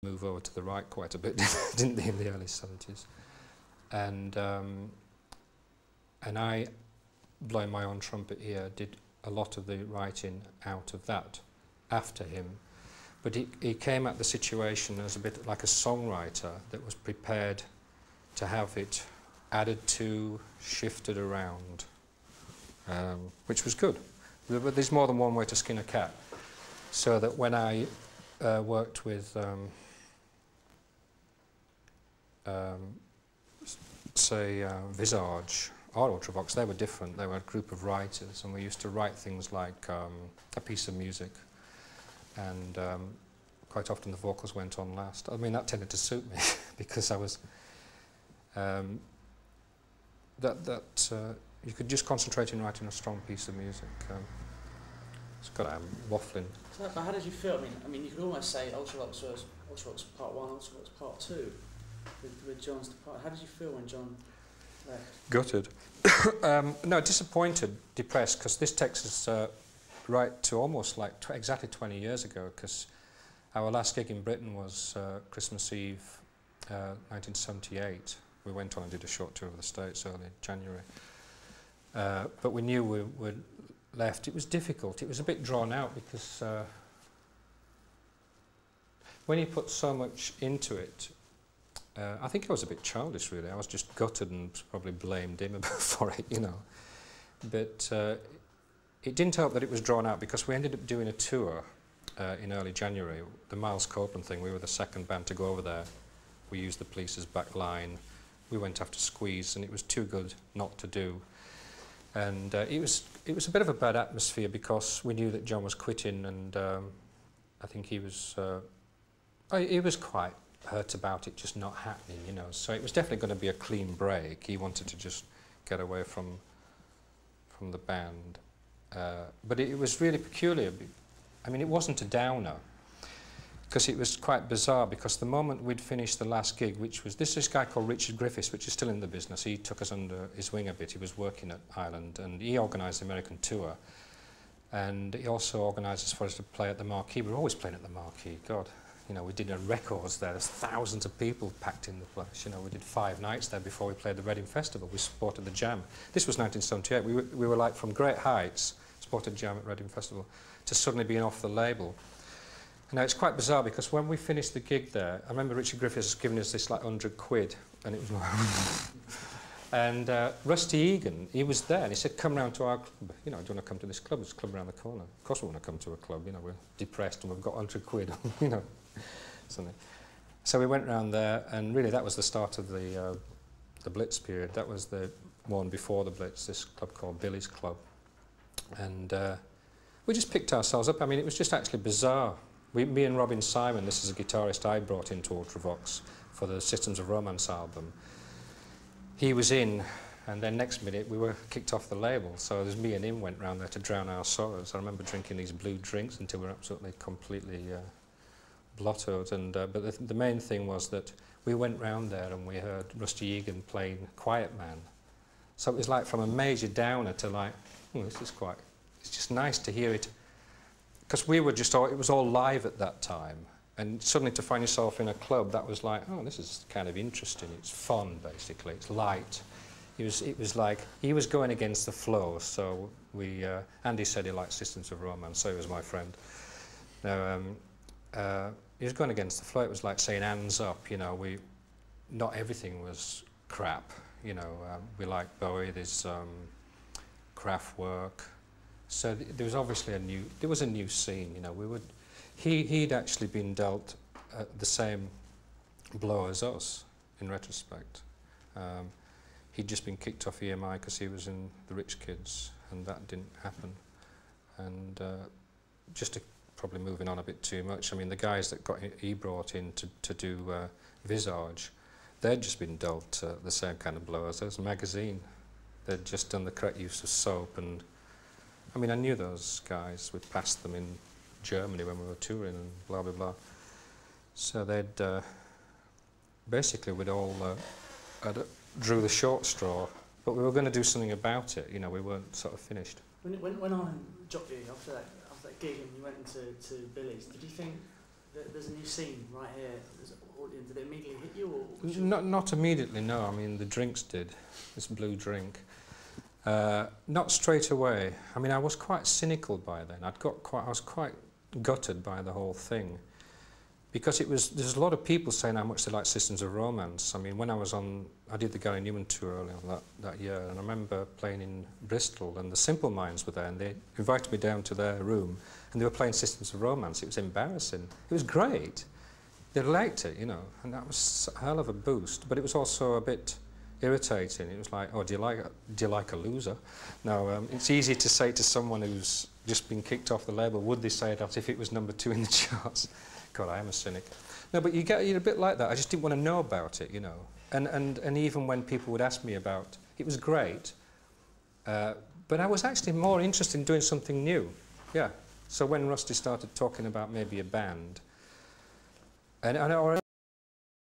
move over to the right quite a bit, didn't they, in the early 70s? And I, blowing my own trumpet here, did a lot of the writing out of that after him. But he came at the situation as a bit like a songwriter that was prepared to have it added to, shifted around, which was good. But there's more than one way to skin a cat. So that when I worked with, say, Visage or Ultravox, they were different. They were a group of writers, and we used to write things like a piece of music, and quite often the vocals went on last. I mean, that tended to suit me because I was you could just concentrate in writing a strong piece of music. It's got I'm waffling. So how did you feel? I mean, you could almost say Ultravox was Ultravox Part 1, Ultravox Part 2 with John's departure. How did you feel when John left? Gutted. No, disappointed, depressed, because this takes us right to almost like exactly 20 years ago, because our last gig in Britain was Christmas Eve 1978. We went on and did a short tour of the States early January. But we knew we were left. It was difficult. It was a bit drawn out because when you put so much into it, I think I was a bit childish, really. I was just gutted and probably blamed him for it, you know. But it didn't help that it was drawn out, because we ended up doing a tour in early January, the Miles Copeland thing. We were the second band to go over there. We used the Police's back line. We went after Squeeze, and it was too good not to do. And it was a bit of a bad atmosphere, because we knew that John was quitting, and I think he was quite hurt about it just not happening, you know. So it was definitely going to be a clean break. He wanted to just get away from the band. But it was really peculiar. I mean, it wasn't a downer, because it was quite bizarre, because the moment we'd finished the last gig, which was this guy called Richard Griffiths, which is still in the business. He took us under his wing a bit. He was working at Ireland, and he organised the American tour, and he also organised us for us to play at the Marquee. We were always playing at the Marquee. God, you know, we did records there. There's thousands of people packed in the place. You know, we did 5 nights there before we played the Reading Festival. We supported the Jam. This was 1978. We were like from great heights, supported Jam at Reading Festival, to suddenly being off the label. Now, it's quite bizarre, because when we finished the gig there, I remember Richard Griffiths giving us this like 100 quid, and it was like and Rusty Egan, he was there, and he said, come round to our club, you know, do you want to come to this club? It's a club around the corner. Of course we want to come to a club, you know, we're depressed and we've got 100 quid, you know, something. So we went round there, and really that was the start of the Blitz period. That was the one before the Blitz, this club called Billy's Club. And we just picked ourselves up. I mean, it was just actually bizarre. Me and Robin Simon, this is a guitarist I brought into Ultravox for the Systems of Romance album. He was in, and then next minute we were kicked off the label. So there's me and him went round there to drown our sorrows. I remember drinking these blue drinks until we were absolutely completely blottoed. And but the main thing was that we went round there and we heard Rusty Egan playing Quiet Man. So it was like from a major downer to like, oh, this is quite, it's just nice to hear it. Because we were just all, it was all live at that time, and suddenly to find yourself in a club, that was like, oh, this is kind of interesting. It's fun, basically. It's light. It was like he was going against the flow. So we, Andy said he liked Systems of Romance, so he was my friend. Now, he was going against the flow. It was like saying hands up. You know, not everything was crap. You know, we liked Bowie. There's Kraftwerk. So there was obviously a new scene, you know. He'd actually been dealt the same blow as us, in retrospect. He'd just been kicked off EMI because he was in the Rich Kids, and that didn't happen. And just to probably moving on a bit too much, I mean, the guys that he brought in to do Visage, they'd just been dealt the same kind of blow as us. Magazine, they'd just done the correct use of soap, and I mean, I knew those guys. We'd passed them in Germany when we were touring and blah, blah, blah. So they'd basically we'd all drew the short straw, but we were going to do something about it. You know, we weren't sort of finished. When I dropped you after that gig and you went into Billy's, did you think there's a new scene right here. Did it immediately hit you? Or Not immediately, no. I mean, the drinks did. This blue drink. Not straight away. I mean, I was quite cynical by then. I was quite gutted by the whole thing. Because there's a lot of people saying how much they like Systems of Romance. I mean, when I did the Gary Newman tour earlier on that year, and I remember playing in Bristol, and the Simple Minds were there, and they invited me down to their room, and they were playing Systems of Romance. It was embarrassing. It was great. They liked it, you know, and that was a hell of a boost. But it was also a bit irritating. It was like, oh, do you like a loser? Now, it's easy to say to someone who's just been kicked off the label, would they say that if it was #2 in the charts? God, I am a cynic. No, but you're a bit like that. I just didn't want to know about it, you know. And even when people would ask me about it, was great. But I was actually more interested in doing something new. Yeah. So when Rusty started talking about maybe a band, or